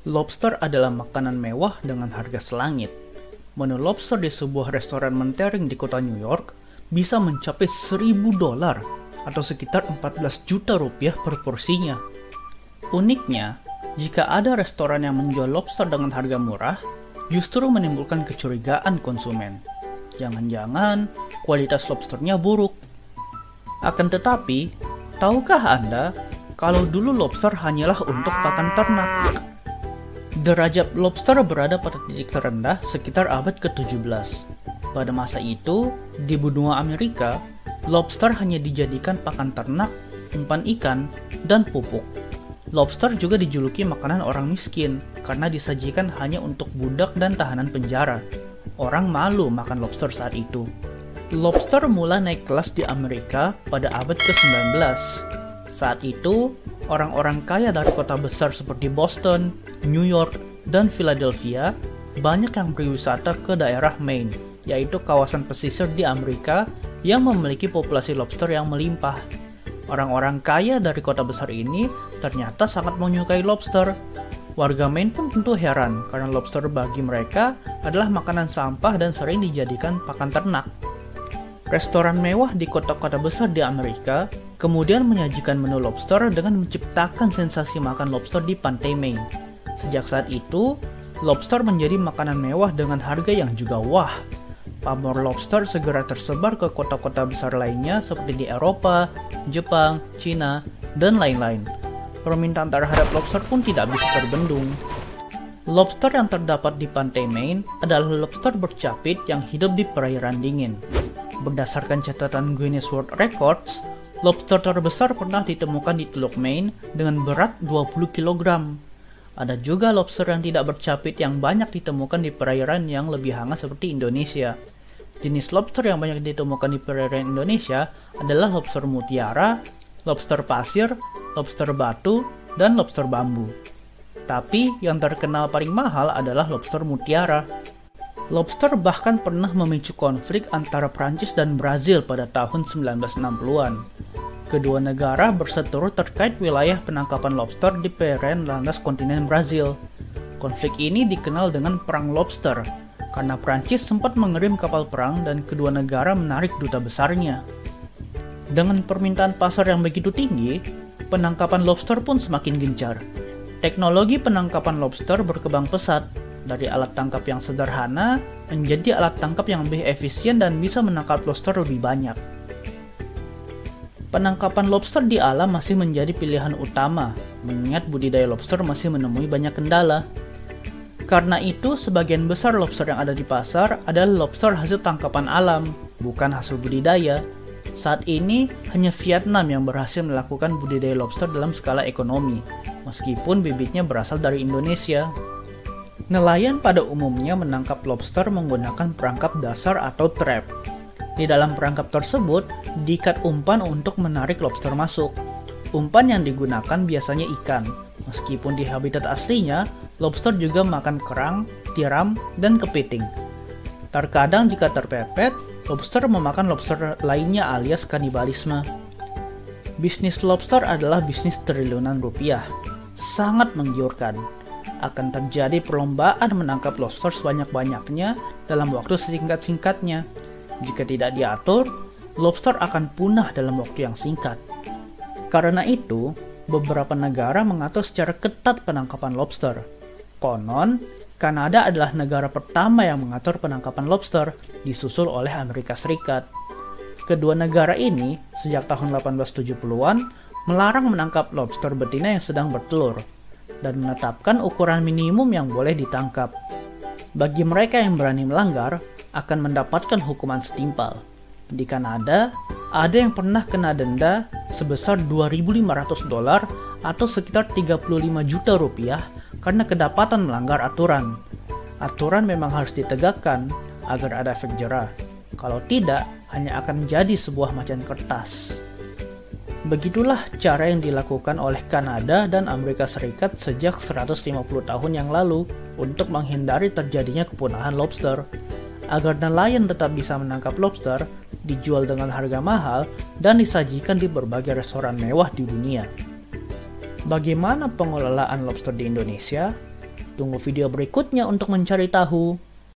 Lobster adalah makanan mewah dengan harga selangit. Menu lobster di sebuah restoran mentereng di kota New York bisa mencapai $1.000 atau sekitar 14 juta rupiah per porsinya. Uniknya, jika ada restoran yang menjual lobster dengan harga murah, justru menimbulkan kecurigaan konsumen. Jangan-jangan kualitas lobsternya buruk. Akan tetapi, tahukah Anda kalau dulu lobster hanyalah untuk pakan ternak? Derajat lobster berada pada titik terendah sekitar abad ke-17. Pada masa itu, di benua Amerika, lobster hanya dijadikan pakan ternak, umpan ikan, dan pupuk. Lobster juga dijuluki makanan orang miskin karena disajikan hanya untuk budak dan tahanan penjara. Orang malu makan lobster saat itu. Lobster mulai naik kelas di Amerika pada abad ke-19. Saat itu, orang-orang kaya dari kota besar seperti Boston, New York, dan Philadelphia banyak yang berwisata ke daerah Maine, yaitu kawasan pesisir di Amerika yang memiliki populasi lobster yang melimpah. Orang-orang kaya dari kota besar ini ternyata sangat menyukai lobster. Warga Maine pun tentu heran karena lobster bagi mereka adalah makanan sampah dan sering dijadikan pakan ternak. Restoran mewah di kota-kota besar di Amerika kemudian menyajikan menu lobster dengan menciptakan sensasi makan lobster di pantai Maine. Sejak saat itu, lobster menjadi makanan mewah dengan harga yang juga wah. Pamor lobster segera tersebar ke kota-kota besar lainnya seperti di Eropa, Jepang, Cina, dan lain-lain. Permintaan terhadap lobster pun tidak bisa terbendung. Lobster yang terdapat di pantai Maine adalah lobster bercapit yang hidup di perairan dingin. Berdasarkan catatan Guinness World Records, lobster terbesar pernah ditemukan di Teluk Maine dengan berat 20 kg. Ada juga lobster yang tidak bercapit yang banyak ditemukan di perairan yang lebih hangat seperti Indonesia. Jenis lobster yang banyak ditemukan di perairan Indonesia adalah lobster mutiara, lobster pasir, lobster batu, dan lobster bambu. Tapi yang terkenal paling mahal adalah lobster mutiara. Lobster bahkan pernah memicu konflik antara Prancis dan Brazil pada tahun 1960-an. Kedua negara berseteru terkait wilayah penangkapan lobster di perairan landas kontinen Brazil. Konflik ini dikenal dengan Perang Lobster, karena Prancis sempat mengirim kapal perang dan kedua negara menarik duta besarnya. Dengan permintaan pasar yang begitu tinggi, penangkapan lobster pun semakin gencar. Teknologi penangkapan lobster berkembang pesat, dari alat tangkap yang sederhana menjadi alat tangkap yang lebih efisien dan bisa menangkap lobster lebih banyak. Penangkapan lobster di alam masih menjadi pilihan utama, mengingat budidaya lobster masih menemui banyak kendala. Karena itu, sebagian besar lobster yang ada di pasar adalah lobster hasil tangkapan alam, bukan hasil budidaya. Saat ini, hanya Vietnam yang berhasil melakukan budidaya lobster dalam skala ekonomi, meskipun bibitnya berasal dari Indonesia. Nelayan pada umumnya menangkap lobster menggunakan perangkap dasar atau trap. Di dalam perangkap tersebut, diikat umpan untuk menarik lobster masuk. Umpan yang digunakan biasanya ikan. Meskipun di habitat aslinya, lobster juga makan kerang, tiram, dan kepiting. Terkadang jika terpepet, lobster memakan lobster lainnya alias kanibalisme. Bisnis lobster adalah bisnis triliunan rupiah. Sangat menggiurkan. Akan terjadi perlombaan menangkap lobster sebanyak-banyaknya dalam waktu sesingkat-singkatnya. Jika tidak diatur, lobster akan punah dalam waktu yang singkat. Karena itu, beberapa negara mengatur secara ketat penangkapan lobster. Konon, Kanada adalah negara pertama yang mengatur penangkapan lobster, disusul oleh Amerika Serikat. Kedua negara ini, sejak tahun 1870-an, melarang menangkap lobster betina yang sedang bertelur, dan menetapkan ukuran minimum yang boleh ditangkap. Bagi mereka yang berani melanggar, akan mendapatkan hukuman setimpal. Di Kanada, ada yang pernah kena denda sebesar $2.500 atau sekitar 35 juta rupiah karena kedapatan melanggar aturan. Aturan memang harus ditegakkan agar ada efek jera. Kalau tidak, hanya akan menjadi sebuah macan kertas. Begitulah cara yang dilakukan oleh Kanada dan Amerika Serikat sejak 150 tahun yang lalu untuk menghindari terjadinya kepunahan lobster. Agar nelayan tetap bisa menangkap lobster, dijual dengan harga mahal dan disajikan di berbagai restoran mewah di dunia. Bagaimana pengelolaan lobster di Indonesia? Tunggu video berikutnya untuk mencari tahu.